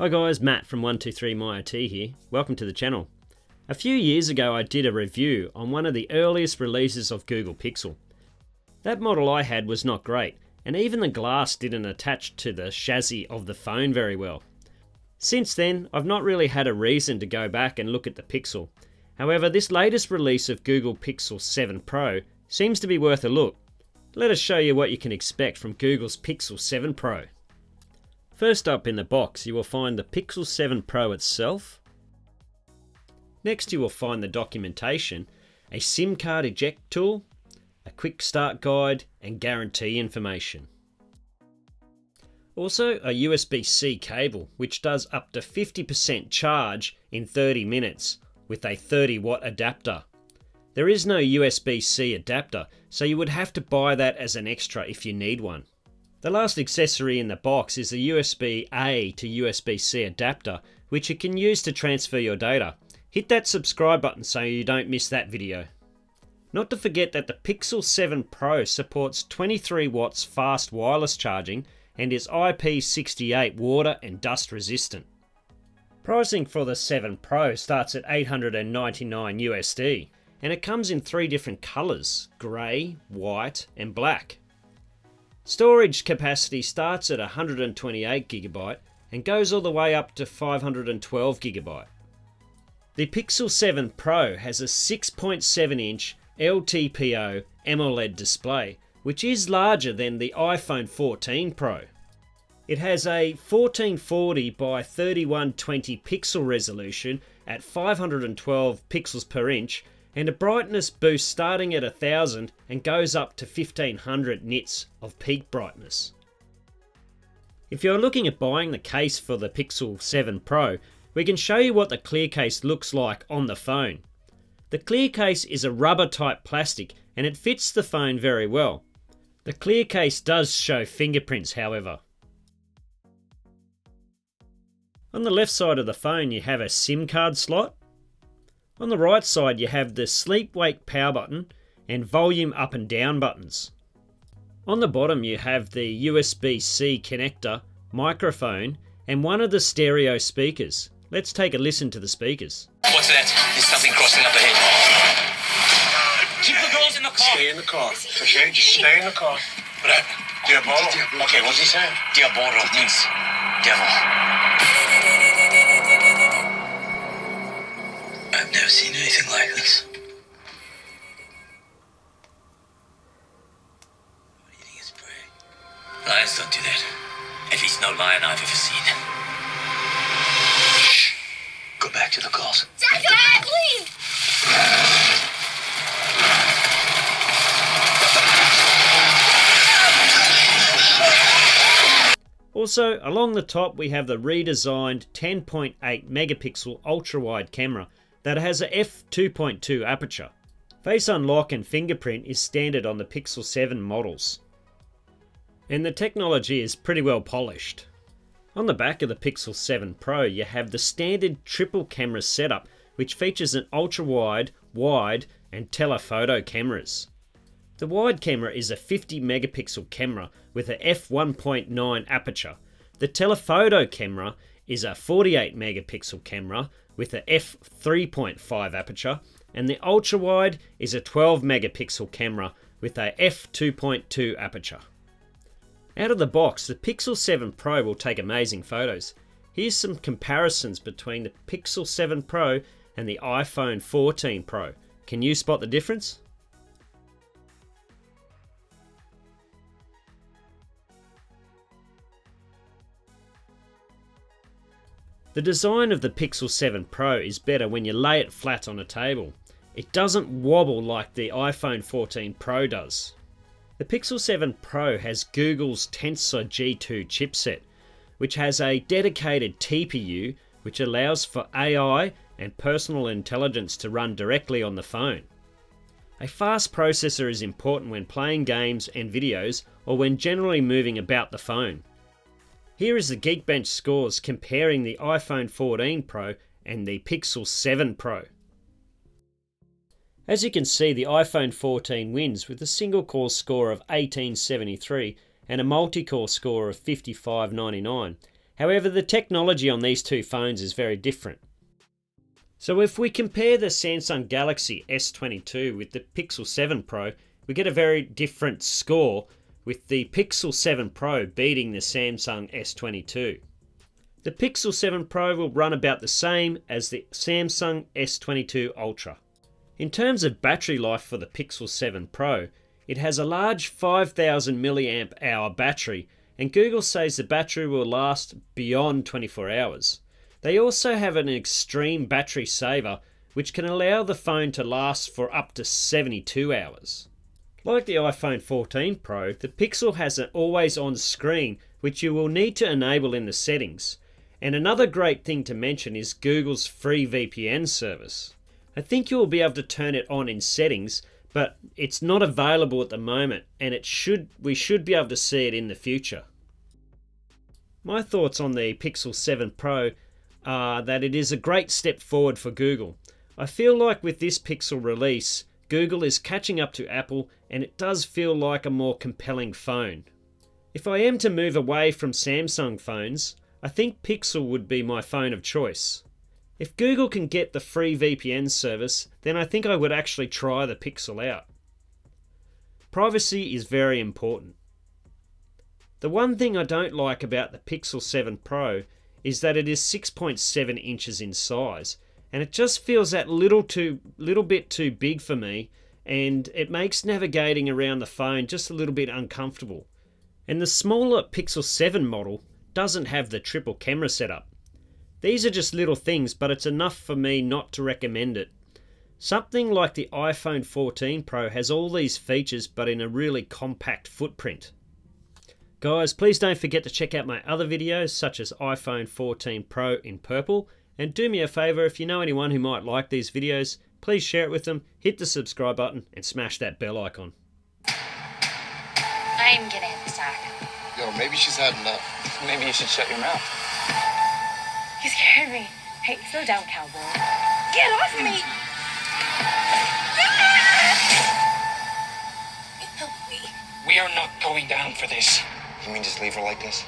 Hi guys, Matt from 123myIT here. Welcome to the channel. A few years ago I did a review on one of the earliest releases of Google Pixel. That model I had was not great, and even the glass didn't attach to the chassis of the phone very well. Since then, I've not really had a reason to go back and look at the Pixel. However, this latest release of Google Pixel 7 Pro seems to be worth a look. Let us show you what you can expect from Google's Pixel 7 Pro. First up in the box, you will find the Pixel 7 Pro itself. Next you will find the documentation, a SIM card eject tool, a quick start guide and guarantee information. Also a USB-C cable which does up to 50% charge in 30 minutes with a 30-watt adapter. There is no USB-C adapter, so you would have to buy that as an extra if you need one. The last accessory in the box is the USB-A to USB-C adapter, which you can use to transfer your data. Hit that subscribe button so you don't miss that video. Not to forget that the Pixel 7 Pro supports 23 watts fast wireless charging and is IP68 water and dust resistant. Pricing for the 7 Pro starts at $899 USD, and it comes in 3 different colours: grey, white and black. Storage capacity starts at 128GB and goes all the way up to 512GB. The Pixel 7 Pro has a 6.7-inch LTPO AMOLED display, which is larger than the iPhone 14 Pro. It has a 1440 by 3120 pixel resolution at 512 pixels per inch and a brightness boost starting at 1000 and goes up to 1500 nits of peak brightness. If you're looking at buying the case for the Pixel 7 Pro, we can show you what the clear case looks like on the phone. The clear case is a rubber type plastic and it fits the phone very well. The clear case does show fingerprints, however. On the left side of the phone you have a SIM card slot. On the right side you have the sleep wake power button and volume up and down buttons. On the bottom you have the USB-C connector, microphone and one of the stereo speakers. Let's take a listen to the speakers. What's that? There's something crossing up ahead. Keep the girls in the car. Stay in the car. Okay, just stay in the car. What happened? Diabolo. Okay, what's he saying? Diabolo means devil. I've never seen anything like this. What do you think it's prey? Lions don't do that. At least no lion I've ever seen. Shh. Go back to the calls. Dad, please! Also, along the top we have the redesigned 10.8 megapixel ultra-wide camera that has a f2.2 aperture. Face unlock and fingerprint is standard on the Pixel 7 models. And the technology is pretty well polished. On the back of the Pixel 7 Pro you have the standard triple camera setup which features an ultra-wide, wide and telephoto cameras. The wide camera is a 50 megapixel camera with a f1.9 aperture. The telephoto camera is a 48 megapixel camera with a f3.5 aperture, and the ultra-wide is a 12 megapixel camera with a f2.2 aperture. Out of the box, the Pixel 7 Pro will take amazing photos. Here's some comparisons between the Pixel 7 Pro and the iPhone 14 Pro. Can you spot the difference? The design of the Pixel 7 Pro is better when you lay it flat on a table. It doesn't wobble like the iPhone 14 Pro does. The Pixel 7 Pro has Google's Tensor G2 chipset, which has a dedicated TPU which allows for AI and personal intelligence to run directly on the phone. A fast processor is important when playing games and videos or when generally moving about the phone. Here is the Geekbench scores comparing the iPhone 14 Pro and the Pixel 7 Pro. As you can see, the iPhone 14 wins with a single core score of 1873 and a multi-core score of 5599. However, the technology on these two phones is very different. So if we compare the Samsung Galaxy S22 with the Pixel 7 Pro, we get a very different score, with the Pixel 7 Pro beating the Samsung S22. The Pixel 7 Pro will run about the same as the Samsung S22 Ultra. In terms of battery life for the Pixel 7 Pro, it has a large 5000 mAh battery, and Google says the battery will last beyond 24 hours. They also have an extreme battery saver, which can allow the phone to last for up to 72 hours. Like the iPhone 14 Pro, the Pixel has an always-on screen, which you will need to enable in the settings. And another great thing to mention is Google's free VPN service. I think you will be able to turn it on in settings, but it's not available at the moment, and we should be able to see it in the future. My thoughts on the Pixel 7 Pro are that it is a great step forward for Google. I feel like with this Pixel release, Google is catching up to Apple, and it does feel like a more compelling phone. If I am to move away from Samsung phones, I think Pixel would be my phone of choice. If Google can get the free VPN service, then I think I would actually try the Pixel out. Privacy is very important. The one thing I don't like about the Pixel 7 Pro is that it is 6.7 inches in size, and it just feels that little bit too big for me, and it makes navigating around the phone just a little bit uncomfortable. And the smaller Pixel 7 model doesn't have the triple camera setup. These are just little things, but it's enough for me not to recommend it. Something like the iPhone 14 Pro has all these features, but in a really compact footprint. Guys, please don't forget to check out my other videos, such as iPhone 14 Pro in purple, and do me a favour, if you know anyone who might like these videos, please share it with them, hit the subscribe button, and smash that bell icon. I'm gonna hit the sack. Yo, maybe she's had enough. Maybe you should shut your mouth. You scared me. Hey, slow down, cowboy. Get off me! We are not going down for this. You mean just leave her like this?